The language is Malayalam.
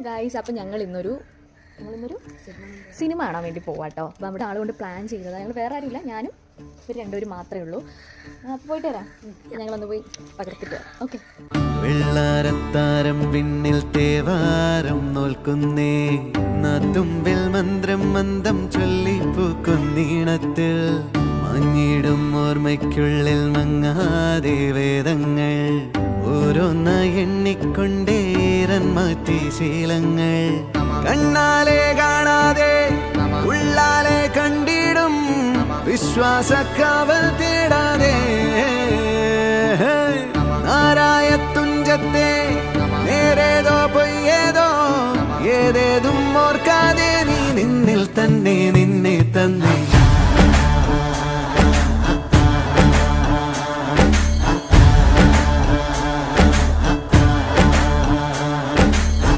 ഗൈസ്, അപ്പം ഞങ്ങളിന്നൊരു സിനിമ കാണാൻ വേണ്ടി പോവാട്ടോ. അപ്പം നമ്മുടെ ആളുകൊണ്ട് പ്ലാൻ ചെയ്തത്. ഞങ്ങൾ വേറെ ആരുമില്ല, ഞാനും ഇവർ രണ്ടുപേരും മാത്രമേ ഉള്ളൂ. അപ്പോൾ പോയിട്ട് വരാം. ഞങ്ങളൊന്ന് പോയി പകർത്തിട്ട് വരാം. ഓക്കെ. വെള്ളാരത്താരം വിണ്ണിൽ തേവാരം നോൽക്കുന്നേ, തുമ്പിൽ മന്ത്രം മന്ദം ചൊല്ലിപ്പൂക്കുന്നീണത്തിൽ മങ്ങിടും ഓർമ്മയ്ക്കുള്ളിൽ മങ്ങാതെ വേദങ്ങൾ ഓരോന്നായി എണ്ണിക്കൊണ്ടേരൻ മാറ്റി ശീലങ്ങൾ. കണ്ണാലെ കാണാതെ ഉള്ളാലെ കണ്ടിടും വിശ്വാസക്കാവൽ തേടാതെ നാരായ തുഞ്ചത്തെ നേരേതോ പൊയ്യേതോ ഏതേതും ഓർക്കാതെ നീ നിന്നിൽ തന്നെ നിന്നെ തന്നെ